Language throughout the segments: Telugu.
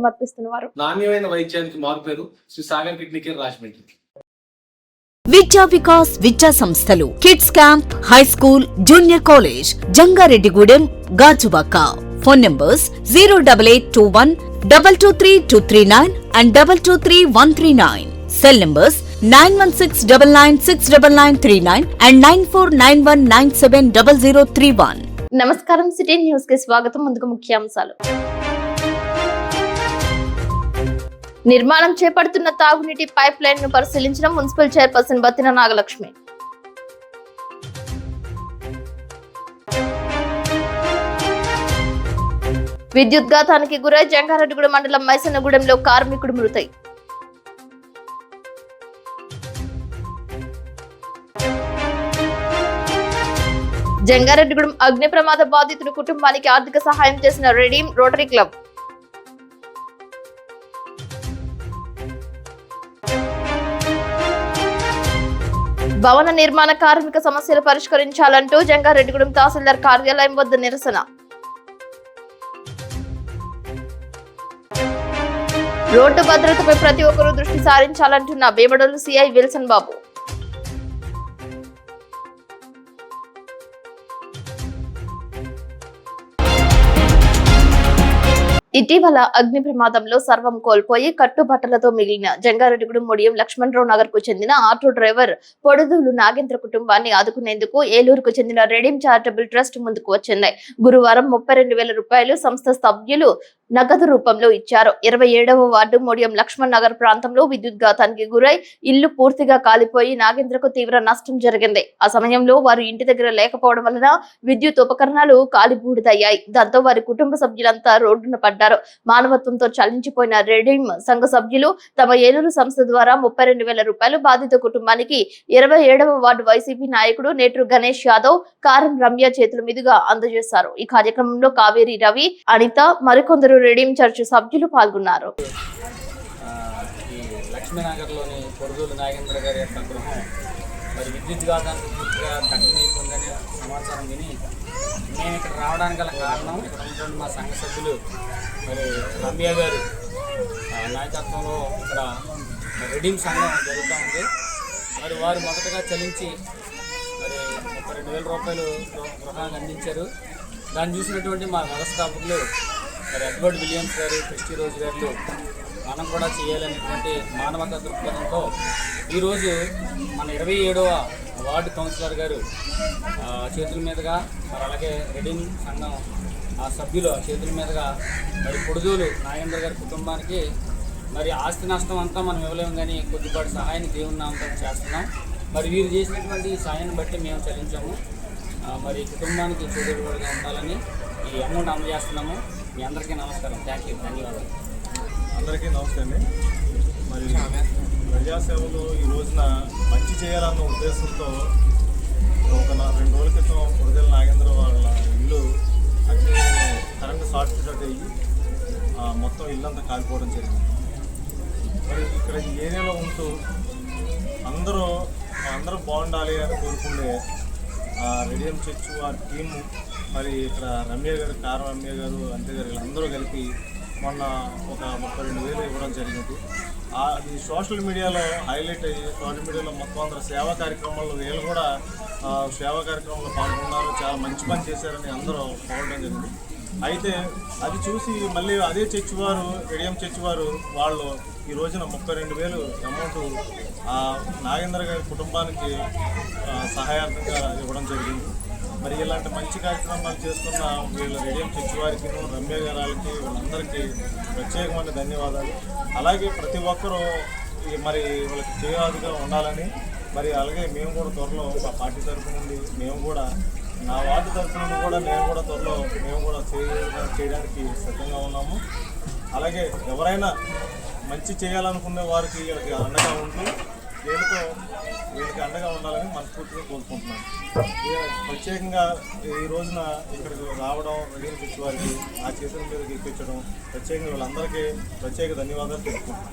సమర్పిస్తున్నారు. నాణ్యమైన వైద్యానికి మారుపేరు శ్రీ సాగర్ కిడ్నీ కేర్ రాజమండ్రి. విద్యా వికాస్ విద్యా సంస్థలు kids camp, high school, junior college, Jangareddygudem, Gajuwaka. Phone numbers 08821 223239 and 223139. Cell numbers 9169969939 and 9491970031. నమస్కారం, సిటీ న్యూస్ కి స్వాగతం. ముందుగా ముఖ్యాంశాలు. నిర్మాణం చేపడుతున్న తాగునీటి పైప్ లైన్ ను పరిశీలించిన మున్సిపల్ చైర్పర్సన్ బత్తిన నాగలక్ష్మి. విద్యుద్ఘాతానికి గురై జంగారెడ్డిగూడెం మండలం మైసన్నగూడెంలో కార్మికుడు మృతి. జంగారెడ్డిగూడెం అగ్ని ప్రమాద బాధితుడి కుటుంబానికి ఆర్థిక సహాయం చేసిన రెడీమ్ రోటరీ క్లబ్. భవన నిర్మాణ కార్మిక సమస్యలు పరిష్కరించాలంటూ జంగారెడ్డిగూడెం తహసీల్దార్ కార్యాలయం వద్ద నిరసన. రోడ్డు భద్రతపై ప్రతి ఒక్కరూ దృష్టి సారించాలంటున్న బేబడోలు సిఐ విల్సన్ బాబు. ఇటీవల అగ్ని ప్రమాదంలో సర్వం కోల్పోయి కట్టుబట్టలతో మిగిలిన జంగారెడ్డిగూడెం ముడియం లక్ష్మణరావు నగర్ కు చెందిన ఆటో డ్రైవర్ పొడుదూలు నాగేంద్ర కుటుంబాన్ని ఆదుకునేందుకు ఏలూరుకు చెందిన రెడీమ్ చారిటబుల్ ట్రస్ట్ ముందుకు వచ్చింది. గురువారం 32,000 రూపాయలు సంస్థ సభ్యులు నగదు రూపంలో ఇచ్చారు. 27వ వార్డు ముడియం లక్ష్మణ్ నగర్ ప్రాంతంలో విద్యుద్ఘాతానికి గురై ఇల్లు పూర్తిగా కాలిపోయి నాగేంద్రకు తీవ్ర నష్టం జరిగింది. ఆ సమయంలో వారు ఇంటి దగ్గర లేకపోవడం వలన విద్యుత్ ఉపకరణాలు కాలిబూడిదయ్యాయి. దాంతో వారి కుటుంబ సభ్యులంతా రోడ్డున పడ్డారు. మానవత్వంతో చలించిపోయిన రెడీమ్ సంఘ సభ్యులు తమ ఏలూరు సంస్థ ద్వారా 32,000 రూపాయలు బాధిత కుటుంబానికి 27వ వార్డు వైసీపీ నాయకుడు నేట్రు గణేష్ యాదవ్, కారం రమ్య చేతుల మీదుగా అందజేశారు. ఈ కార్యక్రమంలో కావేరి రవి, అనిత, మరికొందరు రెడీమ్ చర్చ్ సభ్యులు పాల్గొన్నారు. లక్ష్మీనగర్లోని పొడుదూలు నాగేంద్ర గారి యొక్క గృహం మరి విద్యుత్ ఘాతానికి పూర్తిగా తగ్గిపోయిందనే సమాచారం విని మేము ఇక్కడ రావడానికి గల కారణం ఇక్కడ ఉన్నటువంటి మా సంఘ సభ్యులు మరి రమ్య గారు నాయకత్వంలో ఇక్కడ రెడీమ్ సంఘం జరుగుతూ ఉంది. మరి వారు మొదటగా చలించి మరి 32,000 రూపాయలు గృహానికి అందించారు. దాన్ని చూసినటువంటి మా వ్యవస్థాపకులు మరి ఎడ్వర్డ్ విలియమ్స్ గారు, క్రిస్టీ రోజు గారు మనం కూడా చేయాలనేటువంటి మానవత దృక్పథంతో ఈరోజు మన 27వ వార్డు కౌన్సిలర్ గారు చేతుల మీదుగా మరి అలాగే రెడీమ్ సంఘం సభ్యుల చేతుల మీదుగా మరి పొడుదూలు నాగేంద్ర గారి కుటుంబానికి మరి ఆస్తి నష్టం అంతా మనం ఇవ్వలేము, కానీ కొద్దిపాటి సహాయాన్ని దేవుని నామంతో చేస్తున్నాం. మరి వీరు చేసినటువంటి సాయాన్ని బట్టి మేము చెల్లించాము. మరి కుటుంబానికి చూడేవాడుగా ఉండాలని ఈ అమౌంట్ అందజేస్తున్నాము. మీ అందరికీ నమస్కారం. థ్యాంక్ యూ, ధన్యవాదాలు. అందరికీ నమస్తే అండి. మరి ప్రజాసేవలు ఈ రోజున మంచి చేయాలన్న ఉద్దేశంతో ఒక 2 రోజుల క్రితం పొడుదూలు నాగేంద్ర వాళ్ళ ఇల్లు అగ్ని కరెంటు షార్ట్ సర్క్యూట్ అయ్యి మొత్తం ఇల్లంతా కాలిపోవడం జరిగింది. మరి ఇక్కడ ఈ ఏరియాలో ఉంటూ అందరూ బాగుండాలి అని కోరుకునే రెడీమ్ చర్చ్ వారి టీము మరి ఇక్కడ రమ్య గారు, కారం రమ్య గారు, అంతే గారు వీళ్ళందరూ కలిపి మొన్న ఒక 32,000 ఇవ్వడం జరిగింది. అది సోషల్ మీడియాలో హైలైట్ అయ్యి సోషల్ మీడియాలో మొత్తం అందరూ సేవా కార్యక్రమాల్లో వీళ్ళు కూడా సేవా కార్యక్రమంలో పాల్గొన్నారు, చాలా మంచి పని చేశారని అందరూ పోవడం జరిగింది. అయితే అది చూసి మళ్ళీ అదే చర్చ్ వారు, రెడీమ్ చర్చ్ వారు వాళ్ళు ఈ రోజున 32,000 అమౌంట్ నాగేంద్ర గారి కుటుంబానికి సహాయార్థంగా ఇవ్వడం జరిగింది. మరి ఇలాంటి మంచి కార్యక్రమాలు చేస్తున్న వీళ్ళ రెడీమ్ చర్చ్ వారికి, రమ్య గారికి, వీళ్ళందరికీ ప్రత్యేకమైన ధన్యవాదాలు. అలాగే ప్రతి ఒక్కరూ మరి వాళ్ళకి చేయాదిగా ఉండాలని మరి అలాగే మేము కూడా త్వరలో మా పార్టీ తరఫు నుండి మేము కూడా నా వార్డు తరఫు నుండి కూడా మేము కూడా త్వరలో మేము కూడా చేయడానికి సిద్ధంగా ఉన్నాము. అలాగే ఎవరైనా మంచి చేయాలనుకునే వారికి వీళ్ళకి అండగా ఉంటూ వీళ్ళకి అండగా ఉండాలని మనస్ఫూర్తిగా కోరుకుంటున్నాను. ప్రత్యేకంగా ఈ రోజున ఇక్కడికి రావడం, రెడీమ్ చర్చ్ వారికి ఆ చేతుల మీదకి ఎక్కించడం ప్రత్యేకంగా వీళ్ళందరికీ ప్రత్యేక ధన్యవాదాలు తెలుపుకుంటున్నాను.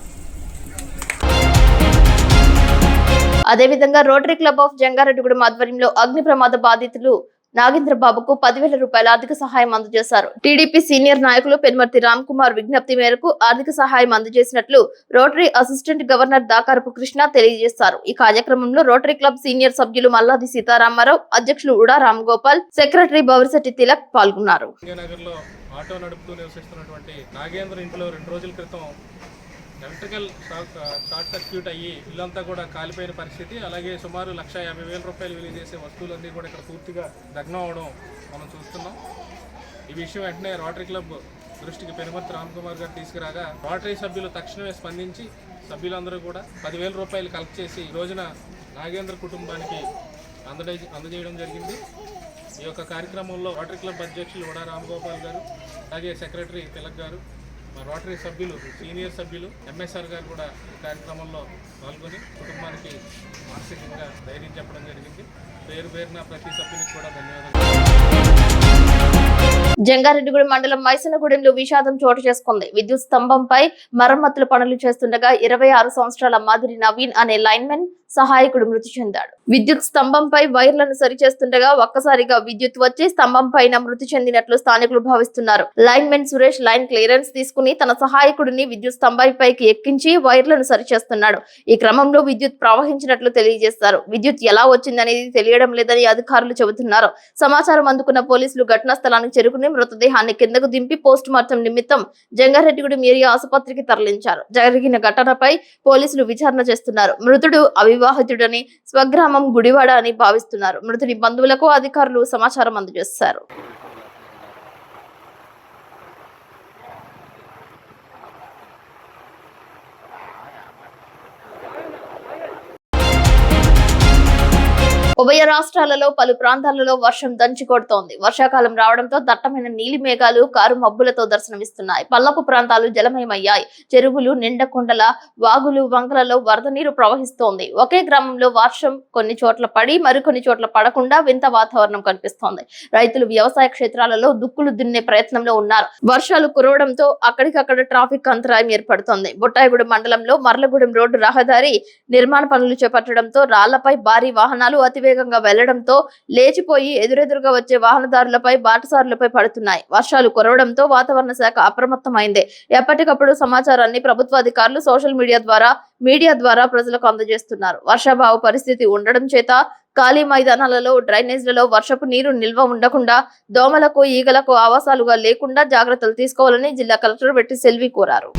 అదేవిధంగా రోటరీ క్లబ్ ఆఫ్ జంగారెడ్డిగూడెం ఆధ్వర్యంలో అగ్ని ప్రమాద బాధితులు నాగేంద్ర బాబుకు 10,000 రూపాయల ఆర్థిక సహాయం అందజేశారు. టీడీపీ సీనియర్ నాయకులు పెనుమర్తి రామ్ కుమార్ విజ్ఞప్తి మేరకు ఆర్థిక సహాయం అందజేసినట్లు Rotary assistant governor Dakarapu Krishna తెలియజేశారు. ఈ కార్యక్రమంలో రోటరీ క్లబ్ సీనియర్ సభ్యులు మల్లాది సీతారామారావు, అధ్యక్షులు ఉడా రామ్ గోపాల్, సెక్రటరీ బౌరిశెట్టి తిలక్ పాల్గొన్నారు. ఆటో నడుపుతూ నివసిస్తున్నటువంటి నాగేంద్ర ఇంట్లో 2 రోజుల క్రితం ఎలక్ట్రికల్ షార్ట్ సర్క్యూట్ అయ్యి ఇల్లంతా కూడా కాలిపోయిన పరిస్థితి. అలాగే సుమారు 1,50,000 రూపాయలు విలువ చేసే వస్తువులన్నీ కూడా ఇక్కడ పూర్తిగా దగ్నం అవడం మనం చూస్తున్నాం. ఈ విషయం వెంటనే రోటరీ క్లబ్ దృష్టికి పెనుమర్తి రామ్ కుమార్ గారు తీసుకురాగా రోటరీ సభ్యులు తక్షణమే స్పందించి సభ్యులందరూ కూడా 10,000 రూపాయలు కలెక్ట్ చేసి ఈ రోజున నాగేంద్ర కుటుంబానికి అందజేయడం జరిగింది. ఈ యొక్క కార్యక్రమంలో రోటరీ క్లబ్ అధ్యక్షులు ఉడా రామ్ గోపాల్ గారు, అలాగే సెక్రటరీ తిలక్ గారు, మా రోటరీ సభ్యులు, సీనియర్ సభ్యులు, ఎంఎస్ఆర్ గారు కూడా ఈ కార్యక్రమంలో పాల్గొని కుటుంబానికి మానసికంగా ధైర్యం చెప్పడం జరిగింది. పేరు పేరున ప్రతి సభ్యునికి కూడా ధన్యవాదాలు. జంగారెడ్డిగూడెం మండలం మైసనగూడెంలో విషాదం చోటు చేసుకుంది. విద్యుత్ స్తంభంపై మరమ్మతుల పనులు చేస్తుండగా 26 సంవత్సరాల మాదిరి నవీన్ అనే లైన్మెన్ సహాయకుడు మృతి చెందాడు. విద్యుత్ స్తంభంపై వైర్లను సరిచేస్తుండగా ఒక్కసారిగా విద్యుత్ వచ్చి స్తంభం పైన మృతి చెందినట్లు స్థానికులు భావిస్తున్నారు. లైన్మెన్ సురేష్ లైన్ క్లియరెన్స్ తీసుకుని తన సహాయకుడిని విద్యుత్ స్తంభంపైకి ఎక్కించి వైర్లను సరిచేస్తున్నాడు. ఈ క్రమంలో విద్యుత్ ప్రవహించినట్లు తెలియజేస్తారు. విద్యుత్ ఎలా వచ్చిందనేది తెలియడం లేదని అధికారులు చెబుతున్నారు. సమాచారం అందుకున్న పోలీసులు ఘటనా స్థలానికి చేరుకుని మృతదేహాన్ని కిందకు దింపి పోస్ట్ మార్టం నిమిత్తం జంగారెడ్డిగూడెం ఏరియా ఆసుపత్రికి తరలించారు. జరిగిన ఘటనపై పోలీసులు విచారణ చేస్తున్నారు. మృతుడు అవివాహితుడని, స్వగ్రామం గుడివాడ అని భావిస్తున్నారు. మృతుడి బంధువులకు అధికారులు సమాచారం అందజేశారు. ఉభయ రాష్ట్రాలలో పలు ప్రాంతాలలో వర్షం దంచి కొడుతోంది. వర్షాకాలం రావడంతో దట్టమైన నీలి మేఘాలు కారు మబ్బులతో దర్శనమిస్తున్నాయి. పల్లపు ప్రాంతాలు జలమయమయ్యాయి. చెరువులు నిండకొండల, వాగులు, వంకలలో వరద నీరు ప్రవహిస్తోంది. ఒకే గ్రామంలో వర్షం కొన్ని చోట్ల పడి మరికొన్ని చోట్ల పడకుండా వింత వాతావరణం కనిపిస్తోంది. రైతులు వ్యవసాయ క్షేత్రాలలో దుక్కులు దున్నే ప్రయత్నంలో ఉన్నారు. వర్షాలు కురవడంతో అక్కడికక్కడ ట్రాఫిక్ అంతరాయం ఏర్పడుతోంది. బుట్టాయిగూడెం మండలంలో మర్లగూడెం రోడ్డు రహదారి నిర్మాణ పనులు చేపట్టడంతో రాళ్లపై భారీ వాహనాలు అతివేగంగా వెళ్లడంతో లేచిపోయి ఎదురెదురుగా వచ్చే వాహనదారులపై, బాటసారులపై పడుతున్నాయి. వర్షాలు కురవడంతో వాతావరణ శాఖ అప్రమత్తమైంది. ఎప్పటికప్పుడు సమాచారాన్ని ప్రభుత్వ అధికారులు సోషల్ మీడియా ద్వారా ప్రజలకు అందజేస్తున్నారు. వర్షాభావ పరిస్థితి ఉండడం చేత ఖాళీ మైదానాలలో, డ్రైనేజ్లలో వర్షపు నీరు నిల్వ ఉండకుండా దోమలకు, ఈగలకు ఆవాసాలుగా లేకుండా జాగ్రత్తలు తీసుకోవాలని జిల్లా కలెక్టర్ వెట్టి సెల్వి కోరారు.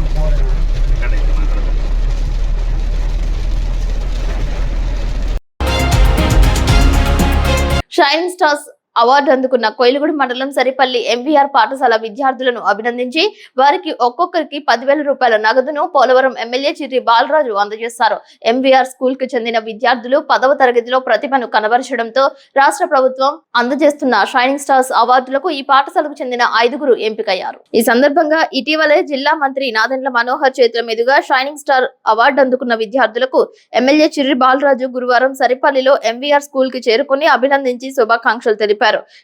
షైనింగ్ స్టార్స్ అవార్డు అందుకున్న కోయిలగూడెం మండలం సరిపల్లి ఎంవీఆర్ పాఠశాల విద్యార్థులను అభినందించి వారికి ఒక్కొక్కరికి 10,000 రూపాయల నగదును పోలవరం ఎమ్మెల్యే చిర్రి బాలరాజు అందజేశారు. ఎంవీఆర్ స్కూల్ కు చెందిన విద్యార్థులు 10వ తరగతిలో ప్రతిభను కనబరచడంతో రాష్ట్ర ప్రభుత్వం అందజేస్తున్న షైనింగ్ స్టార్స్ అవార్డులకు ఈ పాఠశాలకు చెందిన 5గురు ఎంపికయ్యారు. ఈ సందర్భంగా ఇటీవలే జిల్లా మంత్రి నాదెండ్ల మనోహర్ చేతుల మీదుగా షైనింగ్ స్టార్ అవార్డు అందుకున్న విద్యార్థులకు ఎమ్మెల్యే చిర్రి బాలరాజు గురువారం సరిపల్లిలో ఎంవీఆర్ స్కూల్ కి చేరుకుని అభినందించి శుభాకాంక్షలు తెలిపారు.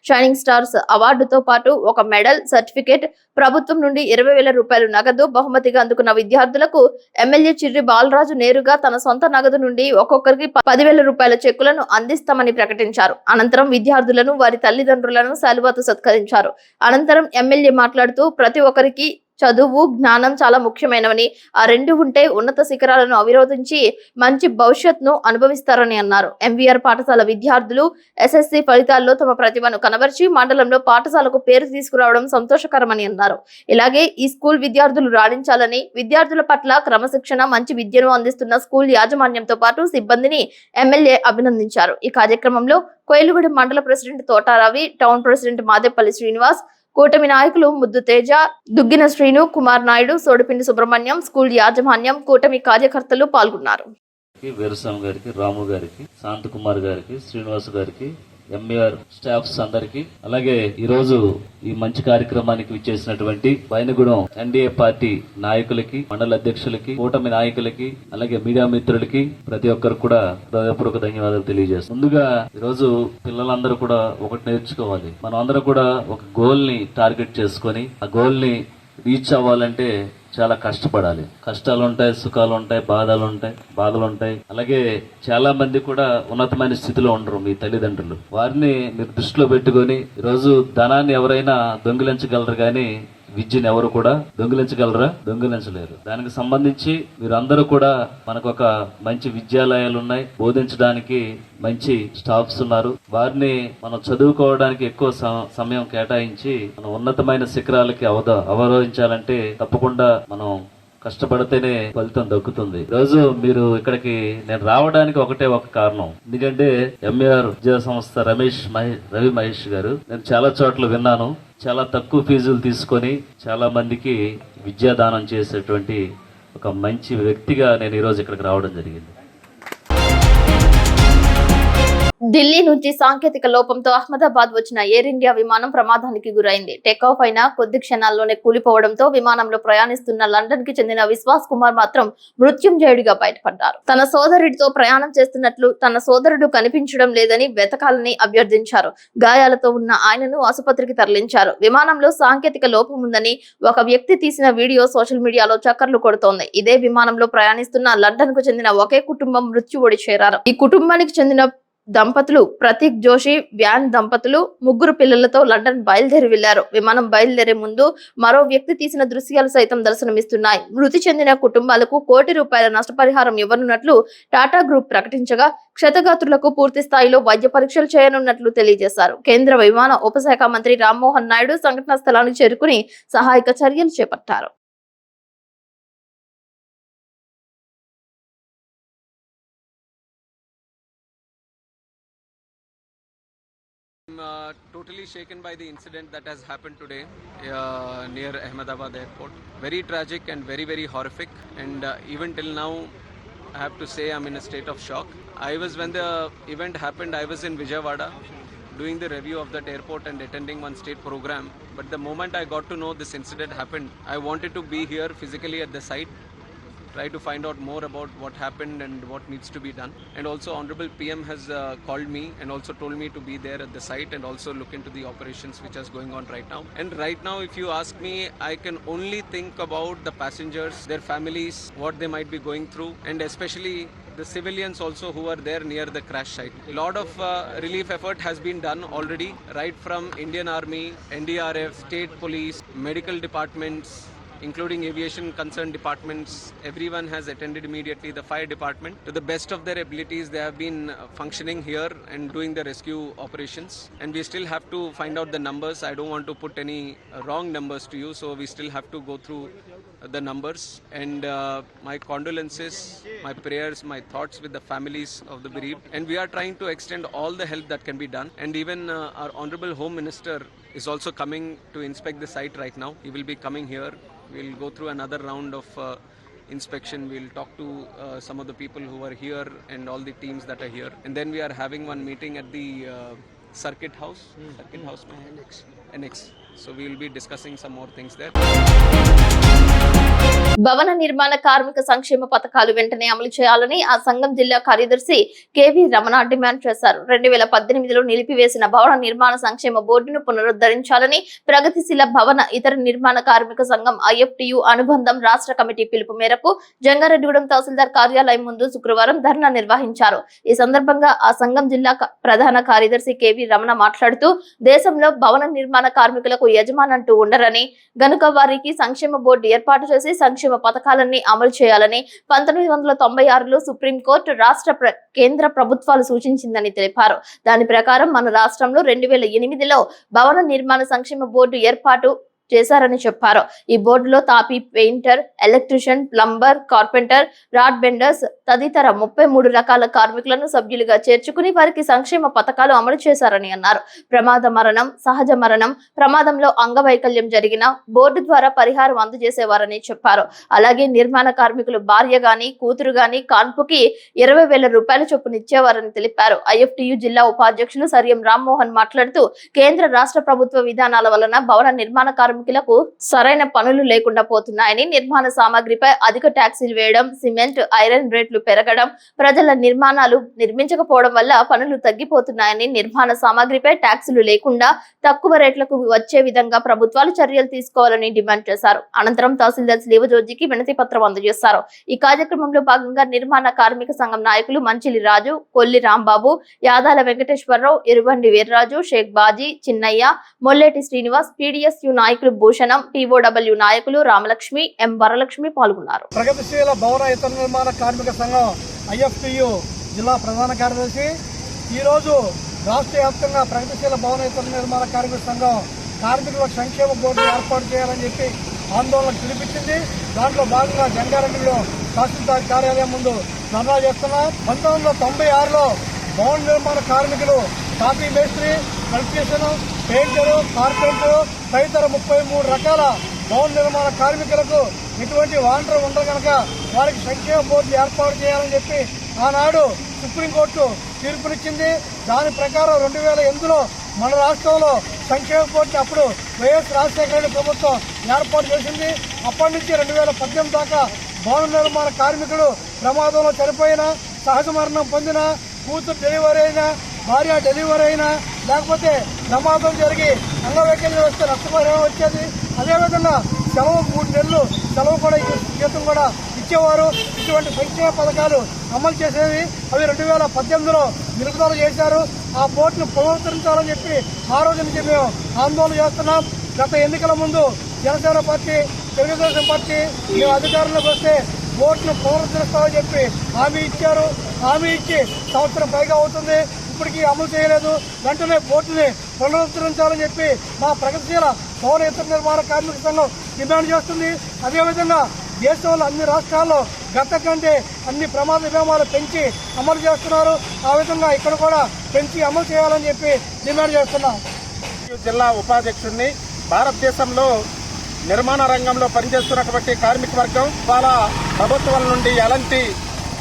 షైనింగ్ స్టార్స్ అవార్డుతో పాటు ఒక మెడల్, సర్టిఫికేట్, ప్రభుత్వం నుండి 20,000 రూపాయలు నగదు బహుమతిగా అందుకున్న విద్యార్థులకు ఎమ్మెల్యే చిర్రి బాలరాజు నేరుగా తన సొంత నగదు నుండి ఒక్కొక్కరికి 10,000 రూపాయల చెక్కులను అందిస్తామని ప్రకటించారు. అనంతరం విద్యార్థులను, వారి తల్లిదండ్రులను శాలువాతో సత్కరించారు. అనంతరం ఎమ్మెల్యే మాట్లాడుతూ ప్రతి ఒక్కరికి చదువు, జ్ఞానం చాలా ముఖ్యమైనవని, ఆ రెండు ఉంటే ఉన్నత శిఖరాలను అవిరోధించి మంచి భవిష్యత్తును అనుభవిస్తారని అన్నారు. ఎంవీఆర్ పాఠశాల విద్యార్థులు ఎస్ఎస్సి ఫలితాల్లో తమ ప్రతిభను కనబరిచి మండలంలో పాఠశాలకు పేరు తీసుకురావడం సంతోషకరమని అన్నారు. ఇలాగే ఈ స్కూల్ విద్యార్థులు రాణించాలని, విద్యార్థుల పట్ల క్రమశిక్షణ, మంచి విద్యను అందిస్తున్న స్కూల్ యాజమాన్యంతో పాటు సిబ్బందిని ఎమ్మెల్యే అభినందించారు. ఈ కార్యక్రమంలో కోయిలగూడెం మండల president Thota Ravi, town president Madepalli Srinivas, కూటమి నాయకులు ముద్దు తేజ, దుగ్గిన శ్రీను, కుమార్ నాయుడు, సోడిపిండి సుబ్రహ్మణ్యం, స్కూల్ యాజమాన్యం, కూటమి కార్యకర్తలు పాల్గొన్నారు. వీరస్వామి గారికి, రాము గారికి, శాంతకుమార్ గారికి, శ్రీనివాస్ గారికి, ఎంఈఆర్ స్టాఫ్స్ అందరికి, అలాగే ఈరోజు ఈ మంచి కార్యక్రమానికి విచ్చేసినటువంటి వైనగూడెం ఎన్డీఏ పార్టీ నాయకులకి, మండల అధ్యక్షులకి, కూటమి నాయకులకి, అలాగే మీడియా మిత్రులకి ప్రతి ఒక్కరు కూడా హృదయపూర్వక ధన్యవాదాలు తెలియజేస్తాం. ముందుగా ఈరోజు పిల్లలందరూ కూడా ఒకటి నేర్చుకోవాలి. మనం అందరూ కూడా ఒక గోల్ ని టార్గెట్ చేసుకొని ఆ గోల్ ని రీచ్ అవ్వాలంటే చాలా కష్టపడాలి. కష్టాలు ఉంటాయి, సుఖాలు ఉంటాయి, బాధలు ఉంటాయి. అలాగే చాలా మంది కూడా ఉన్నతమైన స్థితిలో ఉండరు మీ తల్లిదండ్రులు. వారిని మీరు దృష్టిలో పెట్టుకొని ఈరోజు ధనాన్ని ఎవరైనా దొంగిలించగలరు కానీ విద్యను ఎవరు కూడా దొంగిలించగలరా? దొంగిలించలేరు. దానికి సంబంధించి మీరు అందరూ కూడా మనకు ఒక మంచి విద్యాలయాలు ఉన్నాయి, బోధించడానికి మంచి స్టాఫ్స్ ఉన్నారు. వారిని మనం చదువుకోవడానికి ఎక్కువ సమయం కేటాయించి మనం ఉన్నతమైన శిఖరాలకి అవరోధించాలంటే తప్పకుండా మనం కష్టపడితేనే ఫలితం దక్కుతుంది. రోజు మీరు ఇక్కడికి నేను రావడానికి ఒకటే ఒక కారణం. ఎందుకంటే ఎంఏఆర్ విద్యా సంస్థ రవి మహేష్ గారు నేను చాలా చోట్ల విన్నాను. చాలా తక్కువ ఫీజులు తీసుకొని చాలా మందికి విద్యాదానం చేసేటువంటి ఒక మంచి వ్యక్తిగా నేను ఈరోజు ఇక్కడికి రావడం జరిగింది. ఢిల్లీ నుంచి సాంకేతిక లోపంతో అహ్మదాబాద్ వచ్చిన ఎయిర్ ఇండియా విమానం ప్రమాదానికి గురైంది. టేకాఫ్ అయిన కొద్ది క్షణాల్లోనే కూలిపోవడంతో విమానంలో ప్రయాణిస్తున్న లండన్ కి చెందిన విశ్వాస్ కుమార్ మాత్రం మృత్యుంజయుడిగా బయటపడ్డారు. తన సోదరుడితో ప్రయాణం చేస్తున్నట్లు తన సోదరుడు కనిపించడం లేదని వెతకాలని అభ్యర్థించారు. గాయాలతో ఉన్న ఆయనను ఆసుపత్రికి తరలించారు. విమానంలో సాంకేతిక లోపం ఉందని ఒక వ్యక్తి తీసిన వీడియో సోషల్ మీడియాలో చక్కర్లు కొడుతోంది. ఇదే విమానంలో ప్రయాణిస్తున్న లండన్ కు చెందిన ఒకే కుటుంబం మృత్యువుడి చేరారు. ఈ కుటుంబానికి చెందిన దంపతులు ప్రతీక్ జోషి, వ్యాన్ దంపతులు ముగ్గురు పిల్లలతో లండన్ బయలుదేరి వెళ్లారు. విమానం బయలుదేరే ముందు మరో వ్యక్తి తీసిన దృశ్యాలు సైతం దర్శనమిస్తున్నాయి. మృతి చెందిన కుటుంబాలకు ₹1 కోటి నష్టపరిహారం ఇవ్వనున్నట్లు టాటా గ్రూప్ ప్రకటించగా క్షతగాత్రులకు పూర్తి స్థాయిలో వైద్య పరీక్షలు చేయనున్నట్లు తెలియజేశారు. కేంద్ర విమాన ఉపశాఖ మంత్రి రామ్మోహన్ నాయుడు సంఘటనా స్థలానికి చేరుకుని సహాయక చర్యలు చేపట్టారు. I'm totally shaken by the incident that has happened today near Ahmedabad airport. Very tragic and very, very horrific. And even till now, I have to say I'm in a state of shock. When the event happened, I was in Vijayawada doing the review of that airport and attending one state program. But the moment I got to know this incident happened, I wanted to be here physically at the site, try to find out more about what happened and what needs to be done. And also Honorable PM has called me and also told me to be there at the site and also look into the operations which is going on right now. And right now, if you ask me, I can only think about the passengers, their families, what they might be going through, and especially the civilians also who are there near the crash site. A lot of relief effort has been done already, right from Indian Army, NDRF, state police, medical departments, including aviation concerned departments. Everyone has attended immediately. The fire department, to the best of their abilities, they have been functioning here and doing the rescue operations. And we still have to find out the numbers. I don't want to put any wrong numbers to you, so we still have to go through the numbers. And my condolences, my prayers, my thoughts with the families of the bereaved. And we are trying to extend all the help that can be done. And even our Honorable Home Minister is also coming to inspect the site right now. He will be coming here. We'll go through another round of inspection. We'll talk to some of the people who are here and all the teams that are here. And then we are having one meeting at the Circuit House. Circuit House, Annex. So we will be discussing some more things there. భవన నిర్మాణ కార్మిక సంక్షేమ పథకాలు వెంటనే అమలు చేయాలని ఆ సంఘం జిల్లా కార్యదర్శి కేవీ రమణ డిమాండ్ చేశారు. 2018లో నిలిపివేసిన భవన నిర్మాణ సంక్షేమ బోర్డును పునరుద్ధరించాలని ప్రగతిశీల భవన ఇతర నిర్మాణ కార్మిక సంఘం IFTU అనుబంధం రాష్ట్ర కమిటీ పిలుపు మేరకు జంగారెడ్డిగూడెం తహసీల్దార్ కార్యాలయం ముందు శుక్రవారం ధర్నా నిర్వహించారు. ఈ సందర్భంగా ఆ సంఘం జిల్లా ప్రధాన కార్యదర్శి కేవీ రమణ మాట్లాడుతూ దేశంలో భవన నిర్మాణ కార్మికులకు యజమానంటూ ఉండరని, గనుక వారికి సంక్షేమ బోర్డు ఏర్పాటు చేసి సంక్షేమ పథకాలన్నీ అమలు చేయాలని 1996లో సుప్రీంకోర్టు రాష్ట్ర కేంద్ర ప్రభుత్వాలు సూచించిందని తెలిపారు. దాని ప్రకారం మన రాష్ట్రంలో 2008లో భవన నిర్మాణ సంక్షేమ బోర్డు ఏర్పాటు చేశారని చెప్పారు. ఈ బోర్డులో తాపీ, painter, electrician, plumber, carpenter, rod benders తదితర 33 రకాల కార్మికులను సభ్యులుగా చేర్చుకుని వారికి సంక్షేమ పథకాలు అమలు చేశారని అన్నారు. ప్రమాద మరణం, సహజ మరణం, ప్రమాదంలో అంగవైకల్యం జరిగిన బోర్డు ద్వారా పరిహారం అందజేసేవారని చెప్పారు. అలాగే నిర్మాణ కార్మికులు భార్య గాని, కూతురు గాని కాన్పుకి 20,000 రూపాయల చొప్పున ఇచ్చేవారని తెలిపారు. IFTU జిల్లా ఉపాధ్యక్షులు సరియం రామ్మోహన్ మాట్లాడుతూ కేంద్ర రాష్ట్ర ప్రభుత్వ విధానాల వలన భవన నిర్మాణ కార్మికులు కార్మికులకు సరైన పనులు లేకుండా పోతున్నాయని, నిర్మాణ సామాగ్రిపై అధిక ట్యాక్సీలు వేయడం, సిమెంట్, ఐరన్ రేట్లు పెరగడం, ప్రజల నిర్మాణాలు నిర్మించకపోవడం వల్ల పనులు తగ్గిపోతున్నాయని, నిర్మాణ సామాగ్రిపై ట్యాక్సీలు లేకుండా తక్కువ రేట్లకు వచ్చే విధంగా ప్రభుత్వాలు చర్యలు తీసుకోవాలని డిమాండ్ చేశారు. అనంతరం తహసీల్దార్ శ్రీవజోజికి వినతి పత్రం అందజేశారు. ఈ కార్యక్రమంలో భాగంగా నిర్మాణ కార్మిక సంఘం నాయకులు మంచిలి రాజు, కొల్లి రాంబాబు, యాదాల వెంకటేశ్వరరావు, ఇరుబండి వీర్రాజు, షేక్ బాజీ, చిన్నయ్య, మొల్లేటి శ్రీనివాస్, పీడీఎస్యు నాయకులు భూషణం, టీఓడబ్ల్యూ నాయకులు రామలక్ష్మి, ఎం వరలక్ష్మి పాల్గొన్నారు. ప్రగతిశీల భవన ఇతర నిర్మాణ కార్మిక సంఘం IFTU జిల్లా ప్రధాన కార్యదర్శి ఈరోజు రాష్ట్ర వ్యాప్తంగా ప్రగతిశీల భవన ఇతర నిర్మాణ కార్మిక సంఘం కార్మికుల సంక్షేమ బోర్డు ఏర్పాటు చేయాలని చెప్పి ఆందోళన పిలిపించింది. దాంట్లో భాగంగా జంగారెడ్డిలో తహసీల్దార్ కార్యాలయం ముందు ధర్నా చేస్తున్నాం. 1996లో భవన నిర్మాణ కార్మికులు కాపీ మేస్త్రి, ఎలక్ట్రీషియన్, పెయింటరు, కార్పెంటరు తదితర 33 రకాల భవన నిర్మాణ కార్మికులకు ఎటువంటి వాంటర్ ఉండదు కనుక వారికి సంక్షేమ బోర్డు ఏర్పాటు చేయాలని చెప్పి ఆనాడు సుప్రీంకోర్టు తీర్పునిచ్చింది. దాని ప్రకారం 2008లో మన రాష్ట్రంలో సంక్షేమ బోర్డుని అప్పుడు వైఎస్ రాజశేఖర రెడ్డి ప్రభుత్వం ఏర్పాటు చేసింది. అప్పటి నుంచి 2018 దాకా భవన నిర్మాణ కార్మికులు ప్రమాదంలో చనిపోయినా, సహజ మరణం పొందిన, కూతురు డెలివరీ అయినా, భార్య డెలివరీ అయినా, లేకపోతే ప్రమాదం జరిగి అంగవైకల్యం వస్తే నష్టపరిహారం వచ్చేది. అదేవిధంగా సెలవు 3 నెలలు సెలవు కూడా జీతం కూడా ఇచ్చేవారు. ఇటువంటి సంక్షేమ పథకాలు అమలు చేసేవి. అవి 2018లో నిలుపుదల చేశారు. ఆ బోర్డును పునరుద్ధరించాలని చెప్పి ఆ రోజు నుంచి మేము ఆందోళన చేస్తున్నాం. గత ఎన్నికల ముందు జనసేన పార్టీ, తెలుగుదేశం పార్టీ మేము అధికారంలోకి వస్తే బోర్డును పునరుద్ధరిస్తామని చెప్పి హామీ ఇచ్చారు. హామీ ఇచ్చి సంవత్సరం పైగా అవుతుంది, ఇప్పటికీ అమలు చేయలేదు. వెంటనే బోర్డుని పునరుద్ధరించాలని చెప్పి మా ప్రగతిశీల భవన ఇతర నిర్మాణ కార్మిక సంఘం డిమాండ్ చేస్తుంది. అదేవిధంగా దేశంలో అన్ని రాష్ట్రాల్లో గత కంటే అన్ని ప్రమాద విరామాలు పెంచి అమలు చేస్తున్నారు. ఆ విధంగా ఇక్కడ కూడా పెంచి అమలు చేయాలని చెప్పి డిమాండ్ చేస్తున్నాం. జిల్లా ఉపాధ్యక్షుడిని. భారతదేశంలో నిర్మాణ రంగంలో పనిచేస్తున్నటువంటి కార్మిక వర్గం వాళ్ళ ప్రభుత్వాల నుండి ఎలాంటి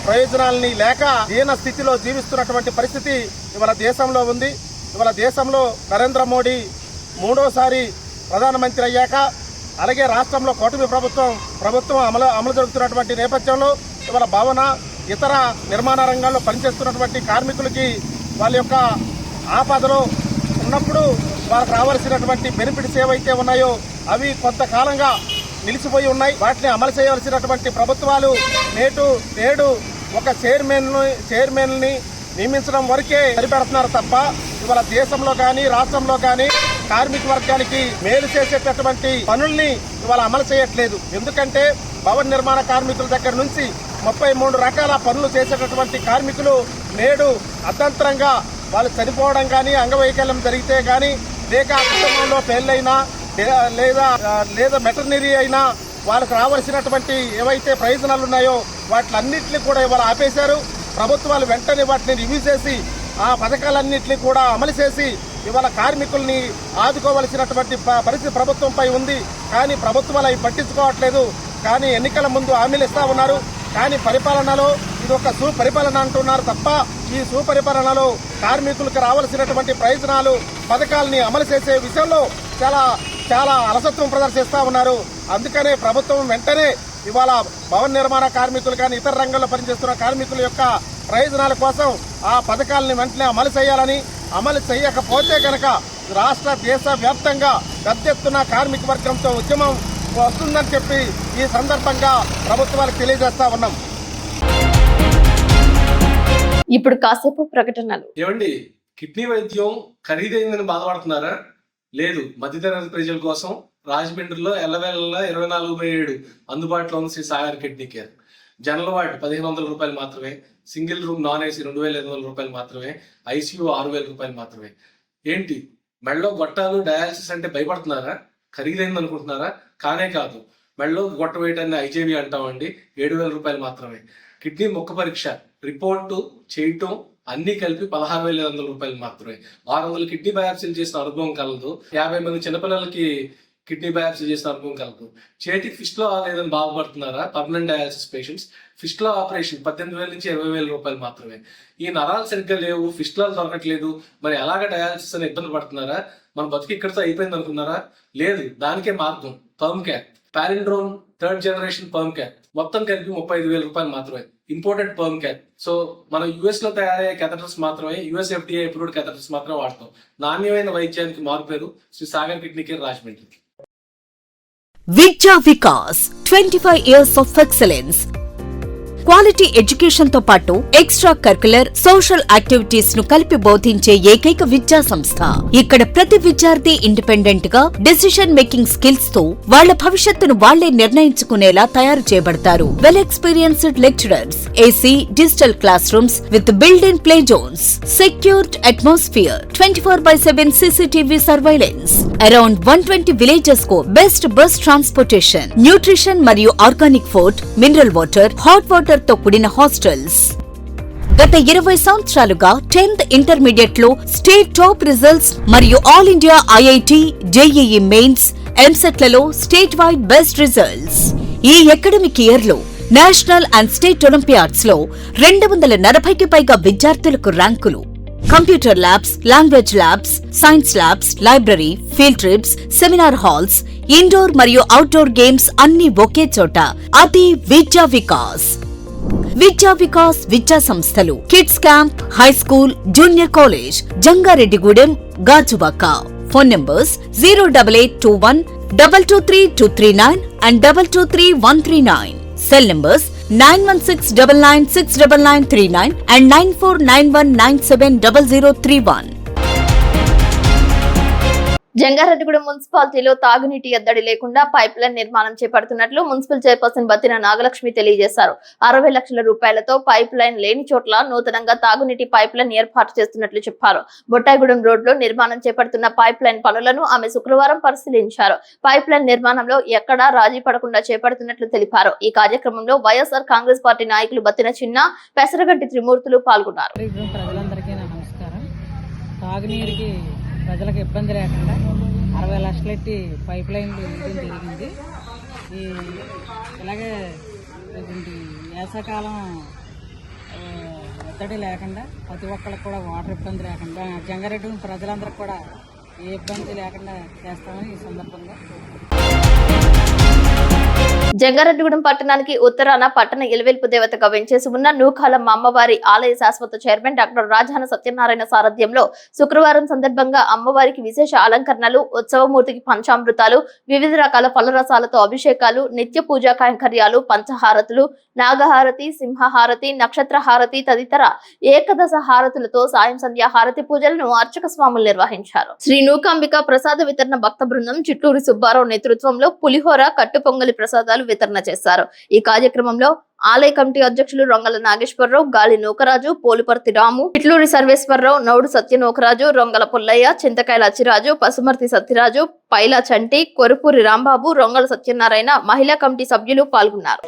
ప్రయోజనాలని లేక దీన స్థితిలో జీవిస్తున్నటువంటి పరిస్థితి ఇవాళ దేశంలో ఉంది. ఇవాళ దేశంలో నరేంద్ర మోడీ 3వసారి ప్రధానమంత్రి అయ్యాక, అలాగే రాష్ట్రంలో కూటమి ప్రభుత్వం అమలు జరుగుతున్నటువంటి నేపథ్యంలో ఇవాళ భవన ఇతర నిర్మాణ రంగాల్లో పనిచేస్తున్నటువంటి కార్మికులకి వాళ్ళ యొక్క ఆపదలో ఉన్నప్పుడు వారికి రావాల్సినటువంటి బెనిఫిట్స్ ఏవైతే ఉన్నాయో అవి కొంతకాలంగా నిలిచిపోయి ఉన్నాయి. వాటిని అమలు చేయవలసినటువంటి ప్రభుత్వాలు నేడు ఒక చైర్మన్ని నియమించడం వరకే సరిపెడుతున్నారు తప్ప ఇవాళ దేశంలో కానీ రాష్ట్రంలో కానీ కార్మిక వర్గానికి మేలు చేసేటటువంటి పనుల్ని ఇవాళ అమలు చేయట్లేదు. ఎందుకంటే భవన నిర్మాణ కార్మికుల దగ్గర నుంచి 33 రకాల పనులు చేసేటటువంటి కార్మికులు నేడు అర్ధంతరంగా వాళ్ళు చనిపోవడం కానీ, అంగవైకల్యం జరిగితే కానీ, లేక కుటుంబంలో పెళ్ళైనా లేదా మెటర్నరీ అయినా వాళ్ళకు రావాల్సినటువంటి ఏవైతే ప్రయోజనాలు ఉన్నాయో వాటిలన్నింటినీ కూడా ఇవాళ ఆపేశారు. ప్రభుత్వాలు వెంటనే వాటిని రివ్యూ చేసి ఆ పథకాలన్నింటినీ కూడా అమలు చేసి ఇవాళ కార్మికుల్ని ఆదుకోవలసినటువంటి పరిస్థితి ప్రభుత్వంపై ఉంది. కానీ ప్రభుత్వాలు అవి పట్టించుకోవట్లేదు. కానీ ఎన్నికల ముందు హామీలు ఇస్తా ఉన్నారు. కానీ పరిపాలనలో ఇది ఒక సుపరిపాలన అంటున్నారు తప్ప ఈ సుపరిపాలనలో కార్మికులకు రావాల్సినటువంటి ప్రయోజనాలు, పథకాలని అమలు చేసే విషయంలో చాలా అలసత్వం ప్రదర్శిస్తా ఉన్నారు. అందుకనే ప్రభుత్వం వెంటనే ఇవాళ భవన నిర్మాణ కార్మికులు కానీ ఇతర రంగంలో పనిచేస్తున్న కార్మికుల యొక్క ప్రయోజనాల కోసం ఆ పథకాలని వెంటనే అమలు చేయాలని, అమలు చేయకపోతే కనుక రాష్ట్ర దేశ వ్యాప్తంగా పెద్ద ఎత్తున కార్మిక వర్గంతో ఉద్యమం వస్తుందని చెప్పి ఈ సందర్భంగా ప్రభుత్వాలకు తెలియజేస్తా ఉన్నాం. ఇప్పుడు కాసేపు ప్రకటనలు. ఏమండి, కిడ్నీ వైద్యం ఖరీదైందని బాధపడుతున్నారా? లేదు, మధ్యతరగతి ప్రజల కోసం రాజమండ్రిలో ఎల్లవేళ 24/7 అందుబాటులో ఉంది Shri Sagar kidney care. General ward 1500 రూపాయలు మాత్రమే, సింగిల్ రూమ్ నాన్ ఏసీ 2500 రూపాయలు మాత్రమే, ఐసీయూ 6000 రూపాయలు మాత్రమే. ఏంటి మెడలో గొట్టాలు డయాలసిస్ అంటే భయపడుతున్నారా? ఖరీదైంది అనుకుంటున్నారా? కానే కాదు. మెడలో గొట్ట వేయటాన్ని ఐజేవి అంటామండి, 7000 రూపాయలు మాత్రమే. కిడ్నీ ముక్క పరీక్ష రిపోర్టు చేయటం అన్ని కలిపి 16,500 రూపాయలు మాత్రమే. 600 కిడ్నీ బయాప్సీలు చేసిన అనుభవం కలదు. 50 మంది చిన్నపిల్లలకి కిడ్నీ బయాప్సీ చేసిన అనుభవం కలదు. చేతికి ఫిస్ట్లో లేదని బాధపడుతున్నారా? పర్మనెంట్ డయాలసిస్ పేషెంట్స్ ఫిస్ట్లో ఆపరేషన్ 18,000 నుంచి 20,000 రూపాయలు మాత్రమే. ఈ నరాలు సరిగ్గా లేవు, ఫిస్ట్లో దొరకట్లేదు, మరి ఎలాగ డయాలసిస్ అని ఇబ్బంది పడుతున్నారా? మన బతుకు ఇక్కడితో అయిపోయింది అనుకున్నారా? లేదు, దానికే మార్గం perm cap. Palindrome 3rd generation perm cap. మొత్తం కలిపి 35,000 రూపాయలు మాత్రమే. Imported perm cap. సో మనం యుఎస్ లో తయారయ్యే కెథటర్స్ మాత్రమే, యుఎస్ FDA అప్రూవ్డ్ కెథటర్స్ మాత్రమే వాడతాం. నాణ్యమైన వైద్యానికి మారుపేరు శ్రీ సాగర్ కిడ్నీ కేర్ రాజమండ్రి. విద్యా Vikas 25 years of excellence. Quality education తో పాటు ఎక్స్ట్రా కరికులర్ సోషల్ యాక్టివిటీస్ ను కలిపి బోధించే ఏకైక విద్యా సంస్థ. ఇక్కడ ప్రతి విద్యార్థి ఇండిపెండెంట్ గా డెసిషన్ మేకింగ్ స్కిల్స్ తో వాళ్ల భవిష్యత్తును వాళ్లే నిర్ణయించుకునేలా తయారు చేయబడతారు. Well experienced lecturers, AC digital class rooms with built in play zones, secured atmosphere, 24/7 CCTV surveillance. Around 120 villages కు బెస్ట్ బస్ ట్రాన్స్పోర్టేషన్, న్యూట్రిషన్ మరియు organic food, mineral water, hot water తో కూడిన హాస్టల్స్. గత 20 సంవత్సరాలుగా 10th ఇంటర్మీడియట్ లో స్టేట్ టాప్ రిజల్ట్స్ మరియు all India IIT, JEE mains, EAMCET లలో స్టేట్ వైడ్ బెస్ట్ రిజల్ట్స్. ఈ అకాడమిక్ ఇయర్ లో నేషనల్ అండ్ స్టేట్ ఒలింపియాడ్స్ లో 240కి పైగా విద్యార్థులకు ర్యాంకులు. Computer labs, language labs, science labs, library, field trips, seminar halls, indoor మరియు అవుట్డోర్ గేమ్స్ అన్ని ఒకే చోట. అది విద్యా వికాస్. విద్యా వికాస్ విద్యా సంస్థలు kids camp, high school, junior college, Jangareddygudem, Gajuwaka. Phone numbers 08821 223239 and 223139. Cell numbers 9169969939 and 9491970031. Jangareddygudem మున్సిపాలిటీలో తాగునీటి ఎద్దడి లేకుండా పైప్ లైన్ నిర్మాణం చేపడుతున్నట్లు మున్సిపల్ చైర్పర్సన్ బత్తిన నాగలక్ష్మి తెలియజేశారు. 60 లక్షల రూపాయలతో పైప్ లైన్ లేని చోట్ల నూతనంగా తాగునీటి పైప్ లైన్ ఏర్పాటు చేస్తున్నట్లు చెప్పారు. బొట్టాయిగూడెం రోడ్ లో నిర్మాణం చేపడుతున్న పైప్ లైన్ పనులను ఆమె శుక్రవారం పరిశీలించారు. పైప్ లైన్ నిర్మాణంలో ఎక్కడా రాజీ పడకుండా చేపడుతున్నట్లు తెలిపారు. ఈ కార్యక్రమంలో వైఎస్ఆర్ కాంగ్రెస్ పార్టీ నాయకులు బత్తిన చిన్న, పెసరగంటి త్రిమూర్తులు పాల్గొన్నారు. తాగునీరుకి ప్రజలకు ఇబ్బంది లేకుండా 60 లక్షలెట్టి పైప్ లైన్లు వేయడం జరిగింది. ఇలాగే వేసవకాలం ఒత్తిడి లేకుండా ప్రతి ఒక్కరికి కూడా వాటర్ ఇబ్బంది లేకుండా జంగారెడ్డి ప్రజలందరికీ కూడా ఏ ఇబ్బంది లేకుండా చేస్తామని ఈ సందర్భంగా. జంగారెడ్డిగూడెం పట్టణానికి ఉత్తరాన పట్టణ ఇలవెల్పు దేవతగా వెంచేసి ఉన్న నూకాలమ్మ అమ్మవారి ఆలయ శాశ్వత చైర్మన్ డాక్టర్ రాజాన సత్యనారాయణ సారథ్యంలో శుక్రవారం సందర్భంగా అమ్మవారికి విశేష అలంకరణలు, ఉత్సవమూర్తికి పంచామృతాలు, వివిధ రకాల ఫలరసాలతో అభిషేకాలు, నిత్య పూజా కైంకర్యాలు, పంచహారతులు, నాగహారతి, సింహహారతి, నక్షత్ర హారతి తదితర ఏకదశ హారతులతో సాయం సంధ్యా హారతి పూజలను అర్చక స్వాములు నిర్వహించారు. శ్రీ నూకాంబిక ప్రసాద వితరణ భక్త బృందం చిట్టూరి సుబ్బారావు నేతృత్వంలో పులిహోర, కట్టు పొంగలి ప్రసాదాలు వితరణ చేశారు. ఈ కార్యక్రమంలో ఆలయ కమిటీ అధ్యక్షులు రొంగల నాగేశ్వరరావు, గాలి నూకరాజు, పోలుపర్తి రాము, ఇట్లూరి సర్వేశ్వరరావు, నౌడు సత్యనూకరాజు, రొంగల పుల్లయ్య, చింతకాయల అచ్చిరాజు, పసుమర్తి సత్యరాజు, పైలా చంటి, కొరుపూరి రాంబాబు, రొంగల సత్యనారాయణ, మహిళా కమిటీ సభ్యులు పాల్గొన్నారు.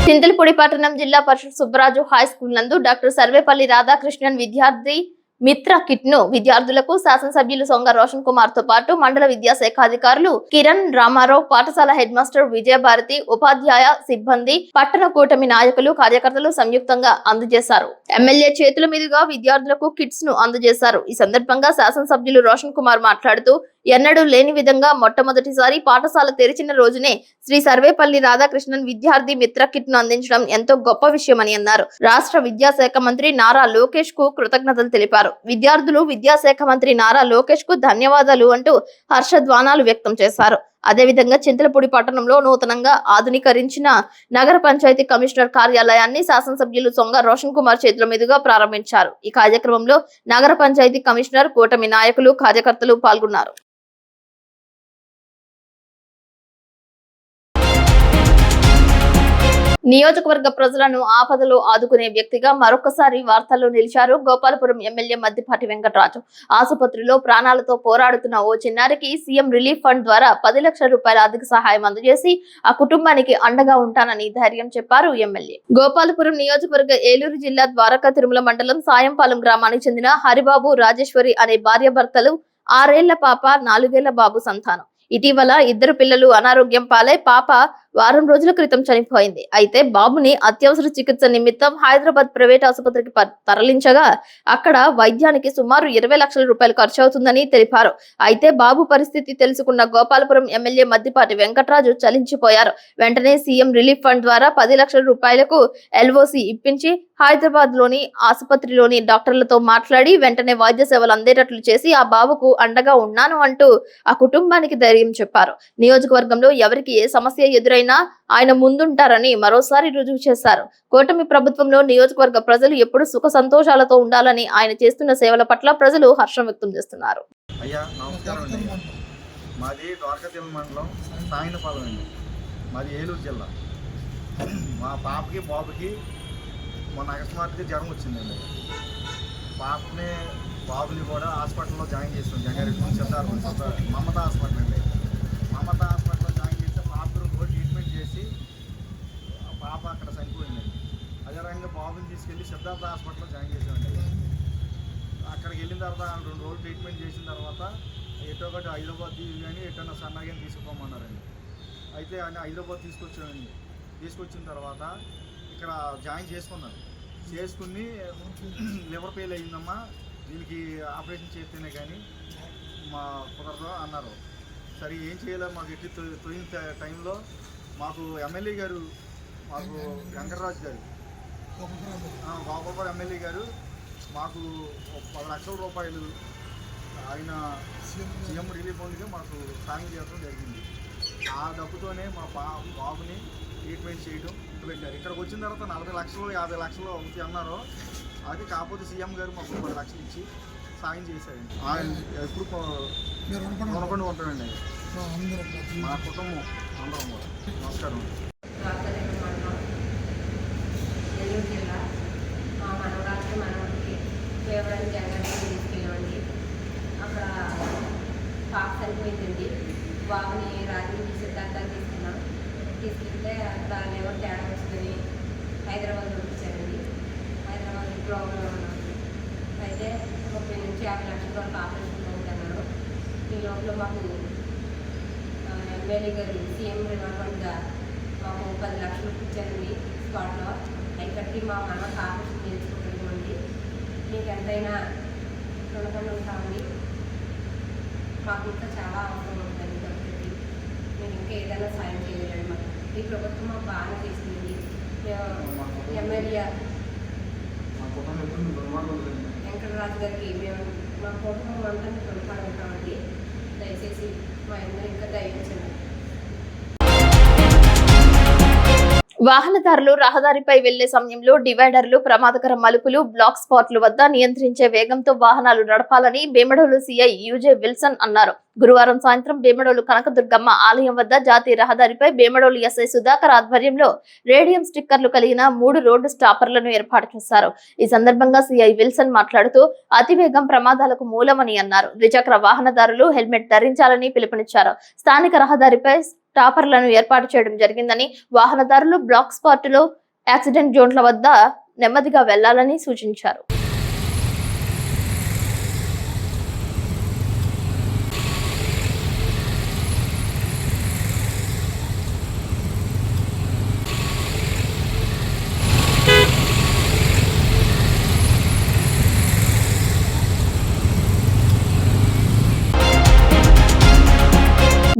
చింతలపూడి పట్టణం జిల్లా పరిషత్ సుబ్బరాజు హై స్కూల్ నందు డాక్టర్ సర్వేపల్లి రాధాకృష్ణన్ విద్యార్థి మిత్ర కిట్ ను విద్యార్థులకు శాసనసభ్యులు సొంగ రోషన్ కుమార్ తో పాటు మండల విద్యాశాఖ అధికారులు కిరణ్ రామారావు, పాఠశాల హెడ్ మాస్టర్ విజయభారతి, ఉపాధ్యాయ సిబ్బంది, పట్టణ కూటమి నాయకులు, కార్యకర్తలు సంయుక్తంగా అందజేశారు. ఎమ్మెల్యే చేతుల మీదుగా విద్యార్థులకు కిట్స్ ను అందజేశారు. ఈ సందర్భంగా శాసనసభ్యులు రోషన్ కుమార్ మాట్లాడుతూ ఎన్నడూ లేని విధంగా మొట్టమొదటిసారి పాఠశాల తెరిచిన రోజునే శ్రీ సర్వేపల్లి రాధాకృష్ణన్ విద్యార్థి మిత్ర కిట్ ను అందించడం ఎంతో గొప్ప విషయమని అన్నారు. రాష్ట్ర విద్యాశాఖ మంత్రి నారా లోకేష్ కు కృతజ్ఞతలు తెలిపారు. విద్యార్థులు విద్యాశాఖ మంత్రి నారా లోకేష్ కు ధన్యవాదాలు అంటూ హర్షధ్వానాలు వ్యక్తం చేశారు. అదేవిధంగా చింతలపూడి పట్టణంలో నూతనంగా ఆధునీకరించిన నగర పంచాయతీ కమిషనర్ కార్యాలయాన్ని శాసనసభ్యులు సొంగ రోషన్ కుమార్ చేతుల మీదుగా ప్రారంభించారు. ఈ కార్యక్రమంలో నగర పంచాయతీ కమిషనర్, కూటమి నాయకులు, కార్యకర్తలు పాల్గొన్నారు. నియోజకవర్గ ప్రజలను ఆపదలో ఆదుకునే వ్యక్తిగా మరొకసారి వార్తల్లో నిలిచారు గోపాలపురం ఎమ్మెల్యే మద్దిపాటి వెంకటరాజు. ఆసుపత్రిలో ప్రాణాలతో పోరాడుతున్న ఓ చిన్నారికి సీఎం రిలీఫ్ ఫండ్ ద్వారా 10 లక్షల రూపాయల ఆర్థిక సహాయం అందజేసి ఆ కుటుంబానికి అండగా ఉంటానని ధైర్యం చెప్పారు ఎమ్మెల్యే. గోపాలపురం నియోజకవర్గ ఏలూరు జిల్లా ద్వారకా తిరుమల మండలం సాయంపాలెం గ్రామానికి చెందిన హరిబాబు, రాజేశ్వరి అనే భార్యాభర్తలు 6 ఏళ్ల పాప, 4 ఏళ్ల బాబు సంతానం. ఇటీవల 2 పిల్లలు అనారోగ్యం పాలై పాప వారం రోజుల క్రితం చనిపోయింది. అయితే బాబుని అత్యవసర చికిత్స నిమిత్తం హైదరాబాద్ ప్రైవేట్ ఆసుపత్రికి తరలించగా అక్కడ వైద్యానికి సుమారు 20 లక్షల రూపాయలు ఖర్చు అవుతుందని తెలిపారు. అయితే బాబు పరిస్థితి తెలుసుకున్న గోపాలపురం ఎమ్మెల్యే మద్దిపాటి వెంకటరాజు చలించిపోయారు. వెంటనే సీఎం రిలీఫ్ ఫండ్ ద్వారా 10 లక్షల రూపాయలకు ఎల్ఓసి ఇప్పించి హైదరాబాద్ లోని ఆసుపత్రిలోని డాక్టర్లతో మాట్లాడి వెంటనే వైద్య సేవలు అందేటట్లు చేసి ఆ బాబుకు అండగా ఉన్నాను అంటూ ఆ కుటుంబానికి ధైర్యం చెప్పారు. నియోజకవర్గంలో ఎవరికి ఏ సమస్య ఎదురైనా ఆయన ముందుంటారని మరోసారి రుజువు చేశారు. కూటమి ప్రభుత్వంలో నియోజకవర్గ ప్రజలు ఎప్పుడు సుఖ సంతోషాలతో ఉండాలని ఆయన చేస్తున్న సేవల పట్ల ప్రజలు హర్షం వ్యక్తం చేస్తున్నారు. అయ్యా నమస్కారం అండి. మాది ద్వారకాతిల్ మండలం సాయినపాలెం అండి. మాది ఏలూరు జిల్లా. మా పాపకి బాబుకి మొన్న అకస్మాత్తుగా జ్వరం వచ్చిందండి. బాబుని కూడా హాస్పిటల్లో జాయిన్ చేస్తాం. జంగారెడ్డి సిద్ధార్థ మమతా హాస్పిటల్ అండి. మమతా హాస్పిటల్లో జాయిన్ చేస్తే పాపకు కూడా ట్రీట్మెంట్ చేసి పాప అక్కడ చనిపోయిందండి. అదే రకంగా బాబుని తీసుకెళ్ళి సిద్ధార్థ హాస్పిటల్లో జాయిన్ చేసామండి. అక్కడికి వెళ్ళిన తర్వాత 2 రోజులు ట్రీట్మెంట్ చేసిన తర్వాత ఎటో ఒకటి హైదరాబాద్ కానీ ఎటన్నా సన్నగా తీసుకుపోమన్నారండి. అయితే ఆయన హైదరాబాద్ తీసుకొచ్చామండి. తీసుకొచ్చిన తర్వాత ఇక్కడ జాయిన్ చేసుకుని లివర్ ఫెయిల్ అయ్యిందమ్మా, దీనికి ఆపరేషన్ చేస్తేనే కానీ మా కుదరదు అన్నారు. సరే ఏం చేయాలో మాకు ఎట్టి తొలిన టైంలో మాకు ఎమ్మెల్యే గారు, మాకు వెంకటరాజు గారు, గోపాలపురం ఎమ్మెల్యే గారు మాకు 10 లక్షల రూపాయలు ఆయన సీఎం రిలీఫ్ ఫండ్గా మాకు సాయం చేయడం జరిగింది. ఆ డబ్బుతోనే మా బాబుని ట్రీట్మెంట్ చేయడం పెట్టారు. ఇక్కడికి వచ్చిన తర్వాత 40 లక్షలు 50 లక్షలు అవుతాయి అన్నారు. అది కాకపోతే సీఎం గారు మాకు 10 లక్షలు ఇచ్చి సాయం చేశారండి. ఎప్పుడు రుణపడి ఉంటామండి మా కుటుంబం అందరం కూడా. నమస్కారం. అక్కడ పాప చనిపోయిందండి. బాబుని రాజమండ్రి సిద్ధార్థాలు తీసుకెళ్తే అక్కడ లేవర్ తేడా వస్తుందని హైదరాబాద్ పంపించారండి. హైదరాబాద్ ప్రాబ్లం అయితే 30 నుంచి 50 లక్షల వరకు ఆపరేషన్ అవుతున్నారు. ఈ లోపల మాకు ఎమ్మెల్యే గారు సీఎం రివార్డ్గా మాకు 10 లక్షలు ఇచ్చారండి. స్పాట్లో అవి కట్టి మా మనకు ఆపరేషన్ చేసుకోగలిగామండి. మీకు ఎంతైనా రుణపడి ఉంటామండి. మాకు ఇంకా చాలా అవసరం ఉంటుంది కాబట్టి మేము ఇంకా ఏదైనా సాయం చేయలేదండి. మాకు ఈ ప్రభుత్వం మాకు బాగా చేసింది. ఎమ్మెల్యే వెంకటరాజు గారికి మేము మా కుటుంబం అంతా రుణపడి ఉంటామండి. దయచేసి మా అందరూ ఇంకా దయచేయండి. వాహనదారులు రహదారిపై వెళ్లే సమయంలో డివైడర్లు, ప్రమాదకర మలుపులు, బ్లాక్ స్పాట్ల వద్ద నియంత్రించే వేగంతో వాహనాలు నడపాలని భీమడోలు సీఐ యూజే విల్సన్ అన్నారు. గురువారం సాయంత్రం భీమడోలు కనకదుర్గమ్మ ఆలయం వద్ద జాతీయ రహదారిపై భీమడోలు ఎస్ఐ సుధాకర్ ఆధ్వర్యంలో రేడియం స్టిక్కర్లు కలిగిన 3 రోడ్డు స్టాపర్లను ఏర్పాటు చేశారు. ఈ సందర్భంగా సీఐ విల్సన్ మాట్లాడుతూ అతివేగం ప్రమాదాలకు మూలమని అన్నారు. ద్విచక్ర వాహనదారులు హెల్మెట్ ధరించాలని పిలుపునిచ్చారు. స్థానిక రహదారిపై స్టాపర్లను ఏర్పాటు చేయడం జరిగిందని, వాహనదారులు బ్లాక్ స్పాట్ లో యాక్సిడెంట్ జోన్ల వద్ద నెమ్మదిగా వెళ్లాలని సూచించారు.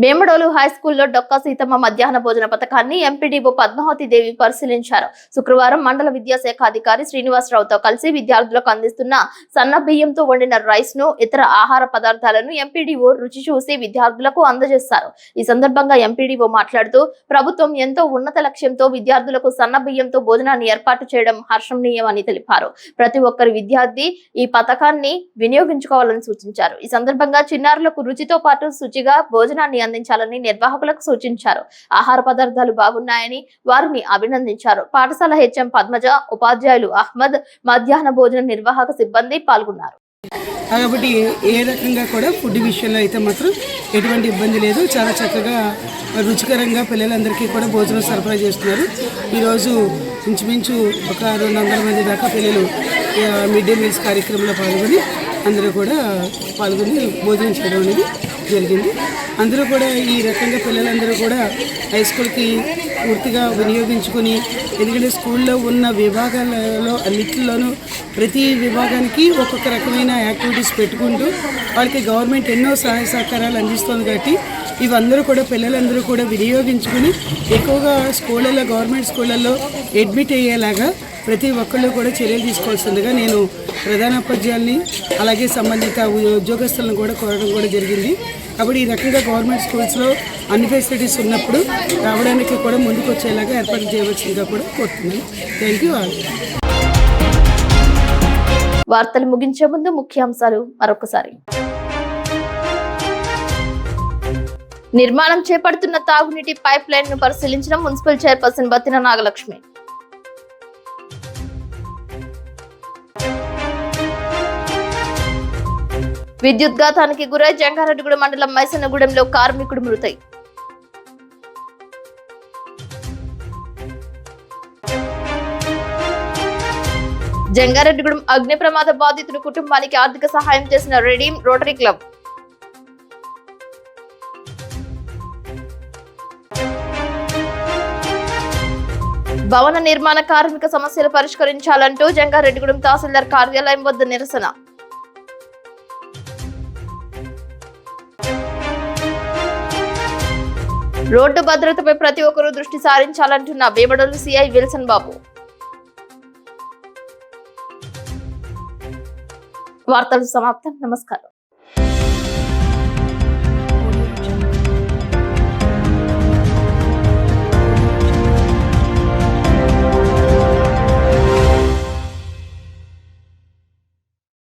భీమడోలు హైస్కూల్లో డొక్కా సీతమ్మ మధ్యాహ్న భోజన పథకాన్ని ఎంపీడీఓ పద్మావతి దేవి పరిశీలించారు. శుక్రవారం మండల విద్యాశాఖ అధికారి శ్రీనివాసరావుతో కలిసి విద్యార్థులకు అందిస్తున్న సన్న బియ్యంతో వండిన రైస్ ను, ఇతర ఆహార పదార్థాలను ఎంపీడీఓ రుచి చూసి విద్యార్థులకు అందజేశారు. ఈ సందర్భంగా ఎంపీడీఓ మాట్లాడుతూ ప్రభుత్వం ఎంతో ఉన్నత లక్ష్యంతో విద్యార్థులకు సన్న బియ్యంతో భోజనాన్ని ఏర్పాటు చేయడం హర్షణీయమని తెలిపారు. ప్రతి ఒక్కరి విద్యార్థి ఈ పథకాన్ని వినియోగించుకోవాలని సూచించారు. ఈ సందర్భంగా చిన్నారులకు రుచితో పాటు శుచిగా భోజనాన్ని అందించాలని నిర్వాహకులకు సూచించారు. ఆహార పదార్థాలు బాగున్నాయని వారిని అభినందించారు. పాఠశాల హెచ్ఎం పద్మజ, ఉపాధ్యాయులు అహ్మద్, మధ్యాహ్న భోజన నిర్వాహక సిబ్బంది పాల్గొన్నారు. కాబట్టి ఏ రకంగా కూడా ఫుడ్ విషయంలో అయితే మాత్రం ఎటువంటి ఇబ్బంది లేదు. చాలా చక్కగా రుచికరంగా పిల్లలందరికీ కూడా భోజనం సరఫరా చేస్తున్నారు. ఈరోజు ఇంచుమించు ఒక 200 మంది దాకా పిల్లలు మిడ్ డే మీల్స్ కార్యక్రమంలో పాల్గొని అందరూ కూడా పాల్గొని భోజనం చేయడం అనేది జరిగింది. అందరూ కూడా ఈ రకంగా పిల్లలందరూ కూడా హై స్కూల్కి పూర్తిగా వినియోగించుకొని, ఎందుకంటే స్కూల్లో ఉన్న విభాగాలలో అన్నింటిలోనూ ప్రతి విభాగానికి ఒక్కొక్క రకమైన యాక్టివిటీస్ పెట్టుకుంటూ వాళ్ళకి గవర్నమెంట్ ఎన్నో సహాయ సహకారాలు అందిస్తుంది. కాబట్టి ఇవందరూ కూడా పిల్లలందరూ కూడా వినియోగించుకుని ఎక్కువగా స్కూళ్ళల్లో, గవర్నమెంట్ స్కూళ్ళల్లో అడ్మిట్ అయ్యేలాగా ప్రతి ఒక్కళ్ళు కూడా చర్యలు తీసుకోవాల్సిందిగా నేను ప్రధానోపాధ్యాయుల్ని అలాగే సంబంధిత ఉద్యోగస్తులను కూడా కోరడం కూడా జరిగింది. కాబట్టి ఈ రకంగా గవర్నమెంట్ స్కూల్స్లో అన్ని ఫెసిలిటీస్ ఉన్నప్పుడు రావడానికి కూడా ముందుకు వచ్చేలాగా ఏర్పాటు చేయవలసిందిగా కూడా కోరుతున్నాను. Thank you all. వార్తలు ముగించే ముందు ముఖ్యాంశాలు మరొకసారి. నిర్మాణం చేపడుతున్న తాగునీటి పైప్ లైన్ ను పరిశీలించిన మున్సిపల్ చైర్పర్సన్ బత్తిన నాగలక్ష్మి. విద్యుద్ఘాతానికి గురై జంగారెడ్డిగూడెం మండలం మైసన్నగూడెంలో కార్మికుడు మృతి. జంగారెడ్డిగూడెం అగ్ని ప్రమాద బాధితుల కుటుంబానికి ఆర్థిక సహాయం చేసిన రెడీమ్ రోటరీ క్లబ్. భవన నిర్మాణ కార్మిక సమస్యలు పరిష్కరించాలంటూ జంగారెడ్డిగూడెం తహసీల్దార్ కార్యాలయం వద్ద నిరసన. రోడ్డు భద్రతపై ప్రతి ఒక్కరూ దృష్టి సారించాలంటున్న వేమడోలు సిఐ విల్సన్ బాబు. వార్తలు సమాప్తం. నమస్కారం.